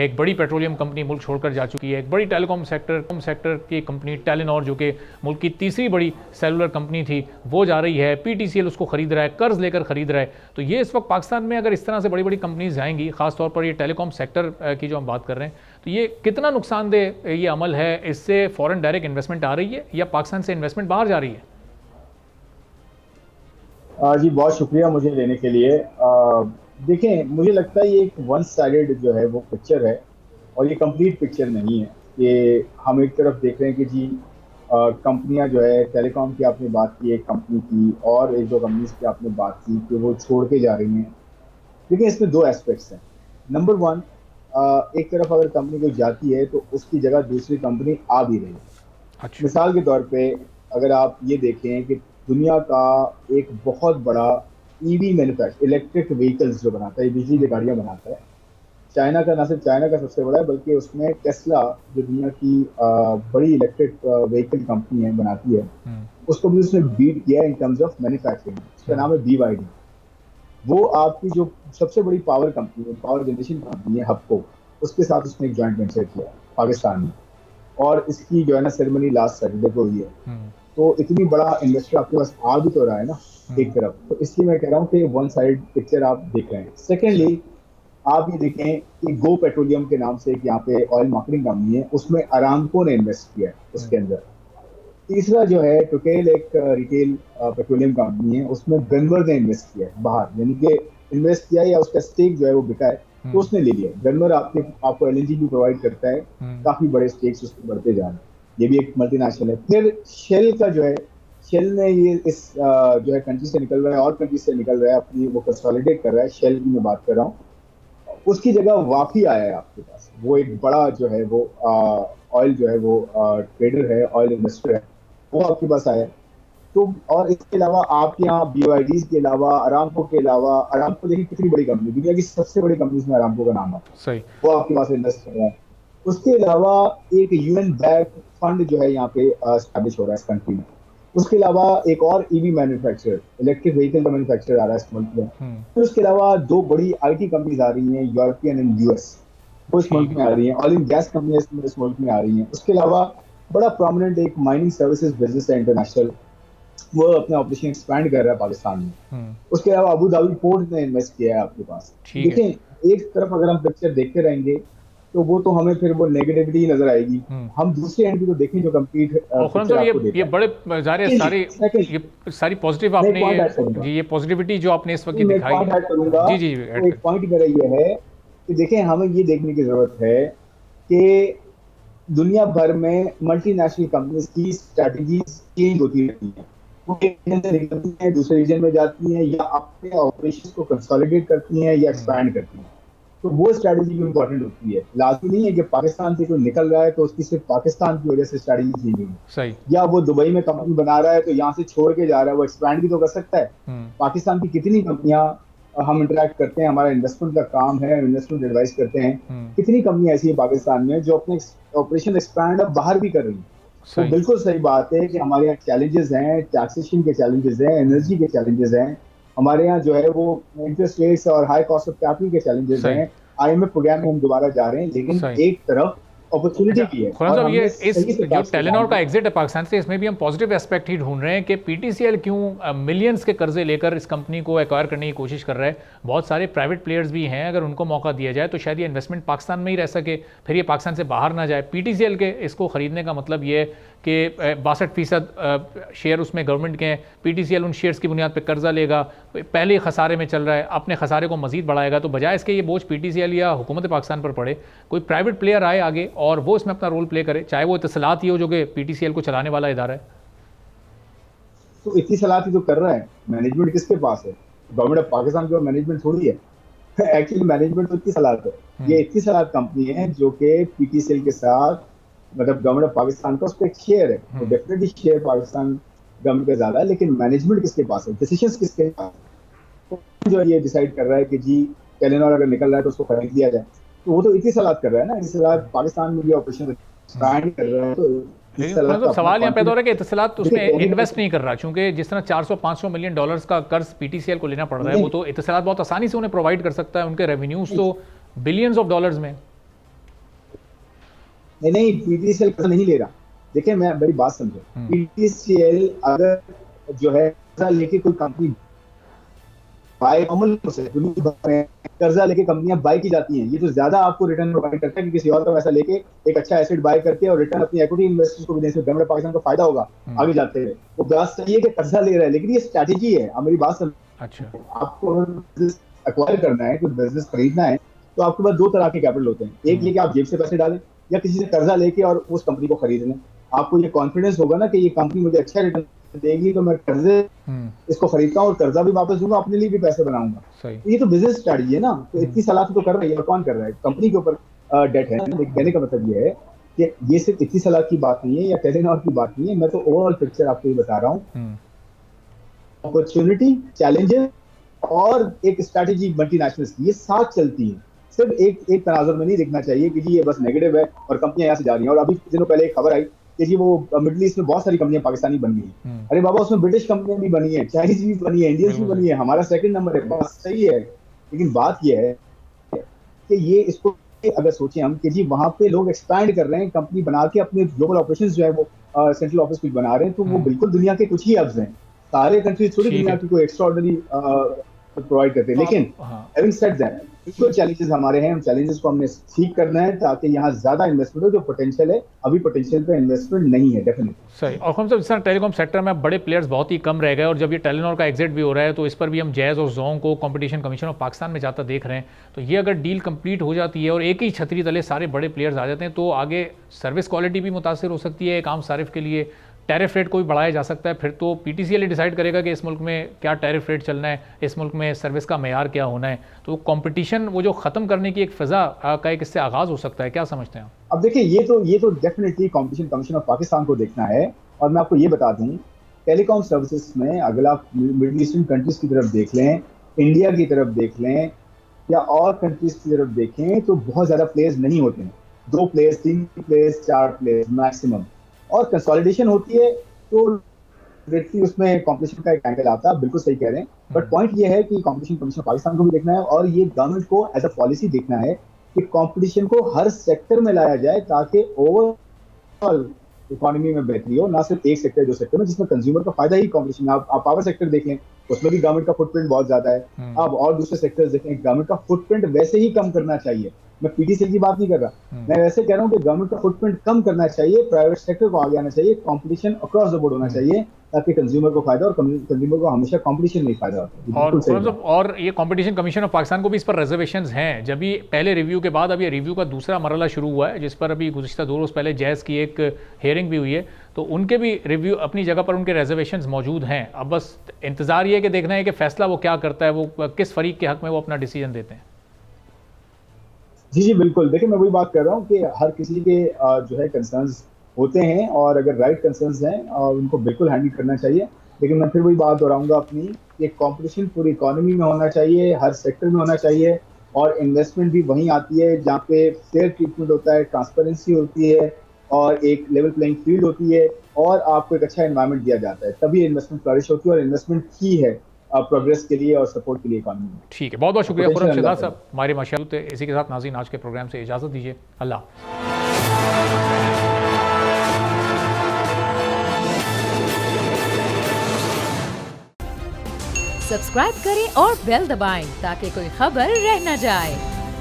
एक बड़ी पेट्रोलियम कंपनी मुल्क छोड़कर जा चुकी है। एक बड़ी टेलीकॉम सेक्टर की कंपनी टेलीनॉर, जो कि मुल्क की तीसरी बड़ी सेलुलर कंपनी थी, वो जा रही है। पीटीसीएल उसको खरीद रहा है, कर्ज लेकर खरीद रहा है। तो ये इस वक्त पाकिस्तान में अगर इस तरह से बड़ी बड़ी कंपनीज जाएंगी, खासतौर पर ये टेलीकॉम सेक्टर की जो हम बात कर रहे हैं, तो ये कितना नुकसानदेह ये अमल है? इससे फॉरेन डायरेक्ट इन्वेस्टमेंट आ रही है या पाकिस्तान से इन्वेस्टमेंट बाहर जा रही है? जी बहुत शुक्रिया मुझे लेने के लिए। देखें, मुझे लगता है ये एक वन साइडेड जो है वो पिक्चर है और ये कंप्लीट पिक्चर नहीं है। कि हम एक तरफ देख रहे हैं कि जी कंपनियां जो है, टेलीकॉम की आपने बात की एक कंपनी की, और एक दो कंपनीज की आपने बात की कि वो छोड़ के जा रही हैं। लेकिन इसमें दो एस्पेक्ट्स हैं। नंबर वन, एक तरफ अगर कंपनी कोई जाती है तो उसकी जगह दूसरी कंपनी आ भी रही है। अच्छा। मिसाल के तौर पे अगर आप ये देखें कि दुनिया का एक बहुत बड़ा ईवी मैन्युफैक्चर, इलेक्ट्रिक व्हीकल्स जो बनाता है, बिजली की गाड़ियाँ बनाता है, चाइना का, ना सिर्फ चाइना का सबसे बड़ा है बल्कि उसमें टेस्ला जो दुनिया की बड़ी इलेक्ट्रिक व्हीकल कंपनी है, बनाती है, उसको भी उसने बीट किया इन टर्म्स ऑफ मैन्युफैक्चरिंग। उसका नाम है BYD। वो आपकी जो सबसे बड़ी पावर कंपनी है, पावर जनरेशन कंपनी है हबको, उसके साथ उसने एक जॉइंट वेंचर किया पाकिस्तान में, और इसकी जो है ना सेरेमनी लास्ट सैटरडे को हुई है। तो इतनी बड़ा इन्वेस्टर आपके पास आ भी तो रहा है ना एक तरफ, तो इसलिए मैं कह रहा हूँ कि वन साइड पिक्चर आप देख रहे हैं। सेकेंडली, आप ये देखें कि गो पेट्रोलियम के नाम से एक यहाँ पे ऑयल मार्केटिंग कंपनी है, उसमें अरामको ने इन्वेस्ट किया है उसके अंदर। तीसरा जो है टोटेल, एक रिटेल पेट्रोलियम कंपनी है, उसमें गनवर ने इन्वेस्ट किया है बाहर, यानी कि इन्वेस्ट किया या उसका स्टेक जो है वो बिका है, तो उसने ले लिया। गनवर आपको LNG भी प्रोवाइड करता है, काफी बड़े स्टेक्स उसमें बढ़ते जा रहे हैं, ये भी एक मल्टीनेशनल है। फिर शेल का जो है, शेल ने ये इस जो है कंट्री से निकल रहा है और कंट्री से निकल रहा है, अपनी वो कंसोलिडेट कर रहा है। शेल की मैं बात कर रहा हूँ, उसकी जगह वाफी आया है आपके पास। वो एक बड़ा जो है वो ऑयल जो है वो ट्रेडर है, ऑयल इन्वेस्टर है, वो आपके पास आया। तो और इसके अलावा आपके यहाँ BYD के अलावा, अरामको के अलावा, अरामको देखिए कितनी बड़ी कंपनी, दुनिया की सबसे बड़ी कंपनी में अरामको का नाम है, सही, वो आपके पास इन्वेस्ट कर रहा है। उसके अलावा एक UN बैक फंड जो है यहाँ पे एस्टैब्लिश हो रहा है इस कंट्री में। उसके अलावा एक और EV मैन्युफैक्चरर, इलेक्ट्रिक व्हीकल का मैन्युफैक्चरर आ रहा है इस मुल्क में। फिर उसके अलावा 2 बड़ी IT कंपनीज आ रही हैं, यूरोपियन एंड US, वो इस मुल्क में आ रही हैं। ऑयल एंड गैस कंपनी इस मुल्क में आ रही हैं। उसके अलावा बड़ा प्रोमिनेंट एक माइनिंग सर्विसेज बिजनेस है इंटरनेशनल, वो अपना ऑपरेशन एक्सपैंड कर रहा है पाकिस्तान में। उसके अलावा अबू धाबी पोर्ट ने इन्वेस्ट किया है आपके पास। देखें, एक तरफ अगर हम पिक्चर देखते रहेंगे तो वो तो हमें फिर वो नेगेटिविटी नजर आएगी। हम दूसरे एंड की तो देखें जो कंप्लीट ये बड़े सारी पॉजिटिव आपने ये पॉजिटिविटी जो आपने इस वक्त दिखाई। जी, एक पॉइंट मेरा ये है कि देखें, हमें ये देखने की जरूरत है कि दुनिया भर में मल्टीनेशनल कंपनीज की स्ट्रेटजीज चेंज होती रहती हैं। वो एक रीजन से निकलती हैं, दूसरे रीजन में जाती हैं, या अपने ऑपरेशंस को कंसोलिडेट करती हैं या एक्सपैंड करती हैं। तो वो स्ट्रैटेजी भी इंपॉर्टेंट होती है। लाजमी नहीं है कि पाकिस्तान से कोई निकल रहा है तो उसकी सिर्फ पाकिस्तान की वजह से स्ट्रैटेजी चेंज होगी। सही। या वो दुबई में कंपनी बना रहा है तो यहाँ से छोड़ के जा रहा है, वो एक्सपैंड भी तो कर सकता है। पाकिस्तान की कितनी कंपनियां हम इंटरेक्ट करते हैं, हमारा इन्वेस्टमेंट का काम है, इन्वेस्टमेंट एडवाइस करते हैं। कितनी कंपनियां ऐसी है पाकिस्तान में जो अपने ऑपरेशन एक्सपैंड अब बाहर भी कर रही हैं। तो बिल्कुल सही बात है कि हमारे यहाँ चैलेंजेस हैं, टैक्सेशन के चैलेंजेस हैं, एनर्जी के चैलेंजेस हैं, हमारे यहाँ जो है वो इंटरेस्ट रेट्स और हाई कॉस्ट ऑफ कैपिटल के चैलेंजेस हैं। IMF प्रोग्राम में हम दोबारा जा रहे हैं, लेकिन एक तरफ अपॉर्चुनिटी भी है। खुर्रम साहब, ये इस जो टेलीनॉर का एग्जिट है पाकिस्तान से, इसमें भी हम पॉजिटिव एस्पेक्ट ही ढूंढ रहे हैं कि PTCL क्यों मिलियंस के कर्जे लेकर इस कंपनी को एक्वायर करने की कोशिश कर रहा है। बहुत सारे प्राइवेट प्लेयर्स भी हैं, अगर उनको मौका दिया जाए तो शायद ये इन्वेस्टमेंट पाकिस्तान में ही रह सके, फिर ये पाकिस्तान से बाहर ना जाए। PTCL के इसको खरीदने का मतलब ये है कि 62% शेयर उसमें गवर्नमेंट के हैं। PTCL उन शेयर्स की बुनियाद पर कर्जा लेगा, पहले ही खसारे में चल रहा है, अपने खसारे को मजीद बढ़ाएगा। तो बजाय इसके ये बोझ PTCL या हुकूमत पाकिस्तान पर पड़े, कोई प्राइवेट प्लेयर आए आगे और वो इसमें अपना रोल प्ले करे, चाहे वो इत्तसलात ही हो जो कि PTCL को चलाने वाला इदारा है। तो इत्तसलात ही तो कर रहा है। मैनेजमेंट किसके पास है? गवर्नमेंट ऑफ पाकिस्तान के मैनेजमेंट थोड़ी है। एक्चुअली मैनेजमेंट तो इत्तसलात है। ये इत्तसलात कंपनी है जो कि PTCL के साथ, मतलब गवर्नमेंट ऑफ पाकिस्तान का उस पर एक शेयर है, तो डेफिनेटली शेयर पाकिस्तान गवर्नमेंट का ज्यादा है, लेकिन मैनेजमेंट किसके पास है, डिसीजंस किसके पास है? तो जो ये डिसाइड कर रहा है कि जी टेलीनॉर अगर निकल रहा है तो उसको खरीद लिया जाए, तो वो तो इत्तसलात कर रहा है ना। इत्तसलात पाकिस्तान में भी ऑपरेशन स्टार्ट कर रहा है, तो मतलब सवाल यहाँ पैदा हो रहा है कि इत्तसलात उसमें इन्वेस्ट नहीं कर रहा, क्योंकि जिस तरह 400-500 मिलियन डॉलर्स का कर्ज PTCL को लेना पड़ रहा है, वो तो इत्तसलात बहुत आसानी से उन्हें प्रोवाइड कर सकता है। उनके रेवेन्यूज तो बिलियंस ऑफ डॉलर्स में। नहीं, PTCL कर्जा नहीं ले रहा। देखिए, मैं बड़ी बात समझो, PTCL अगर जो है कर्जा लेके कोई कंपनी बाय कर्जा लेके कंपनियां बाय की जाती हैं, ये तो ज्यादा आपको रिटर्न प्रोवाइड करता है कि किसी और का पैसा लेके एक अच्छा एसेट बाय करके और रिटर्न अपनी इक्विटी इन्वेस्टर्स को भी देने से गवर्नमेंट पाकिस्तान को फायदा होगा आगे जाते हुए। वो बात सही है कि कर्जा ले रहा है, लेकिन ये स्ट्रैटेजी है। मेरी बात समझो, अच्छा, आपको एक्वायर करना है, कोई बिजनेस खरीदना है, तो आपके पास दो तरह के कैपिटल होते हैं। एक लेके आप जेब से पैसे डालें, या किसी से कर्जा लेके और उस कंपनी को खरीद लें। आपको ये कॉन्फिडेंस होगा ना कि ये कंपनी मुझे अच्छा रिटर्न देगी, तो मैं कर्जे इसको खरीदता हूँ और कर्जा भी वापस दूंगा, अपने लिए भी पैसे बनाऊंगा। ये तो बिजनेस स्ट्रैटेजी है ना। तो इतनी सलाह तो कर रही है, कौन कर रहा है? कंपनी के ऊपर डेट है। कहने का मतलब ये है कि ये सिर्फ इतनी सलाह की बात नहीं है या टेलीनॉर की बात नहीं है, मैं तो ओवरऑल पिक्चर आपको ये बता रहा हूँ। अपॉर्चुनिटी, चैलेंजेस और एक स्ट्रैटेजी मल्टीनेशनल्स की, ये साथ चलती है। सिर्फ एक तनाजुर में नहीं देखना चाहिए कि जी ये बस नेगेटिव है और कंपनियां यहाँ से जा रही हैं। और अभी दिनों पहले एक खबर आई कि जी वो मिडिल ईस्ट में बहुत सारी कंपनियां पाकिस्तानी बन गई हैं। अरे बाबा, उसमें ब्रिटिश कंपनियां भी बनी है, चाइनीज भी बनी है, इंडियंस भी बनी है, हमारा सेकंड नंबर है। बात सही है, लेकिन बात ये है कि ये इसको अगर सोचें हम कि जी वहां पे लोग एक्सपैंड कर रहे हैं, कंपनी बना के अपने ग्लोबल ऑपरेशंस जो है वो सेंट्रल ऑफिस कुछ बना रहे हैं, तो वो बिल्कुल दुनिया के कुछ ही हब्स हैं। सारे कंट्रीज थोड़ी दुनिया की कोई एक्स्ट्राऑर्डिनरी प्रोवाइड करते हैं। लेकिन हैविंग सेड दैट, कुछ चैलेंजेस हमारे हैं, उन चैलेंजेस को हमने ठीक करना है ताकि यहाँ ज्यादा इन्वेस्टमेंट हो। जो पोटेंशियल है, अभी पोटेंशियल पे इन्वेस्टमेंट नहीं है डेफिनेटली। सही। और हम सब जिस तरह टेलीकॉम सेक्टर में बड़े प्लेयर्स बहुत ही कम रह गए, और जब ये टेलीनॉर का एग्जिट भी हो रहा है तो इस पर भी हम जैज़ और जोंग को कंपटीशन कमीशन ऑफ पाकिस्तान में जाता देख रहे हैं। तो ये अगर डील कंप्लीट हो जाती है और एक ही छतरी तले सारे बड़े प्लेयर्स आ जाते हैं, तो आगे सर्विस क्वालिटी भी मुतासिर हो सकती है। एक आम सारिफ के लिए टैरिफ रेट को भी बढ़ाया जा सकता है। फिर तो PTCL डिसाइड करेगा कि इस मुल्क में क्या टैरिफ रेट चलना है, इस मुल्क में सर्विस का मेयार क्या होना है। तो कंपटीशन वो जो ख़त्म करने की एक फ़िज़ा का एक इससे आगाज़ हो सकता है। क्या समझते हैं आप? अब देखिए, ये तो definitely competition commission of Pakistan को देखना है। और मैं आपको ये बता दूं, टेलीकॉम सर्विसेज में अगर आप मिडिल ईस्टर्न कंट्रीज की तरफ देख लें, इंडिया की तरफ देख लें, या और कंट्रीज की तरफ देखें, तो बहुत ज़्यादा प्लेयर्स नहीं होते हैं। 2 प्लेयर्स, 3 प्लेयर्स, 4 प्लेयर्स मैक्सिमम। और कंसोलिडेशन होती है तो डायरेक्टली उसमें कंपटीशन का एक एंगल आता है। बिल्कुल सही कह रहे हैं, बट पॉइंट ये है कि कंपटीशन कमीशन पाकिस्तान को भी देखना है और ये गवर्नमेंट को एज अ पॉलिसी देखना है कि कंपटीशन को हर सेक्टर में लाया जाए ताकि ओवरऑल इकोनॉमी में बेहतरी हो, ना सिर्फ एक सेक्टर, जो सेक्टर में जिसमें कंज्यूमर का फायदा ही कंपटीशन। आप पावर सेक्टर देख लें, उसमें भी गवर्नमेंट का फुटप्रिंट बहुत ज्यादा है। अब और दूसरे सेक्टर्स देखें, गवर्नमेंट का फुटप्रिंट वैसे ही कम करना चाहिए। मैं पीटीसीएल की बात नहीं कर रहा, मैं वैसे कह रहा हूँ कि गवर्नमेंट का फुटप्रिंट कम करना चाहिए, प्राइवेट सेक्टर को आगे आना चाहिए, कंपटीशन अक्रॉस द बोर्ड होना चाहिए, ताकि कंज्यूमर को फायदा, और कंज्यूमर को हमेशा कंपटीशन में फायदा होता है। और बिल्कुल सही बात। और ये कंपटीशन कमीशन ऑफ पाकिस्तान को भी इस पर रिजर्वेशंस हैं। जब भी पहले रिव्यू के बाद अब ये रिव्यू का दूसरा मरहला शुरू हुआ है, जिस पर अभी गुज़िश्ता 2 रोज़ पहले जैज़ की एक हेयरिंग भी हुई है, तो उनके भी रिव्यू अपनी जगह पर उनके रिजर्वेशंस मौजूद हैं। अब बस इंतज़ार ये है कि देखना है कि फैसला वो क्या करता है, वो किस फरीक के हक में वो अपना डिसीजन देते हैं। जी जी बिल्कुल, देखिए मैं वही बात कर रहा हूँ कि हर किसी के जो है कंसर्न्स होते हैं, और अगर राइट कंसर्न्स हैं उनको बिल्कुल हैंडल करना चाहिए। लेकिन मैं फिर वही बात दोहराऊंगा अपनी, कि कंपटीशन पूरी इकोनॉमी में होना चाहिए, हर सेक्टर में होना चाहिए, और इन्वेस्टमेंट भी वहीं आती है जहाँ पे फेयर ट्रीटमेंट होता है, ट्रांसपेरेंसी होती है, और एक लेवल प्लेइंग फील्ड होती है, और आपको एक अच्छा एनवायरनमेंट दिया जाता है, तभी इन्वेस्टमेंट फ्लरिश होती है, और इन्वेस्टमेंट की है प्रोग्रेस के लिए और सपोर्ट के लिए इकोनॉमी में। ठीक है, बहुत बहुत शुक्रिया खुर्रम Potential शहजाद अल्लाह साहब, हमारे मशहूर थे। इसी के साथ नाज़रीन आज के प्रोग्राम से इजाज़त दीजिए। अल्लाह। सब्सक्राइब करें और बेल दबाएं ताकि कोई खबर रह न जाए।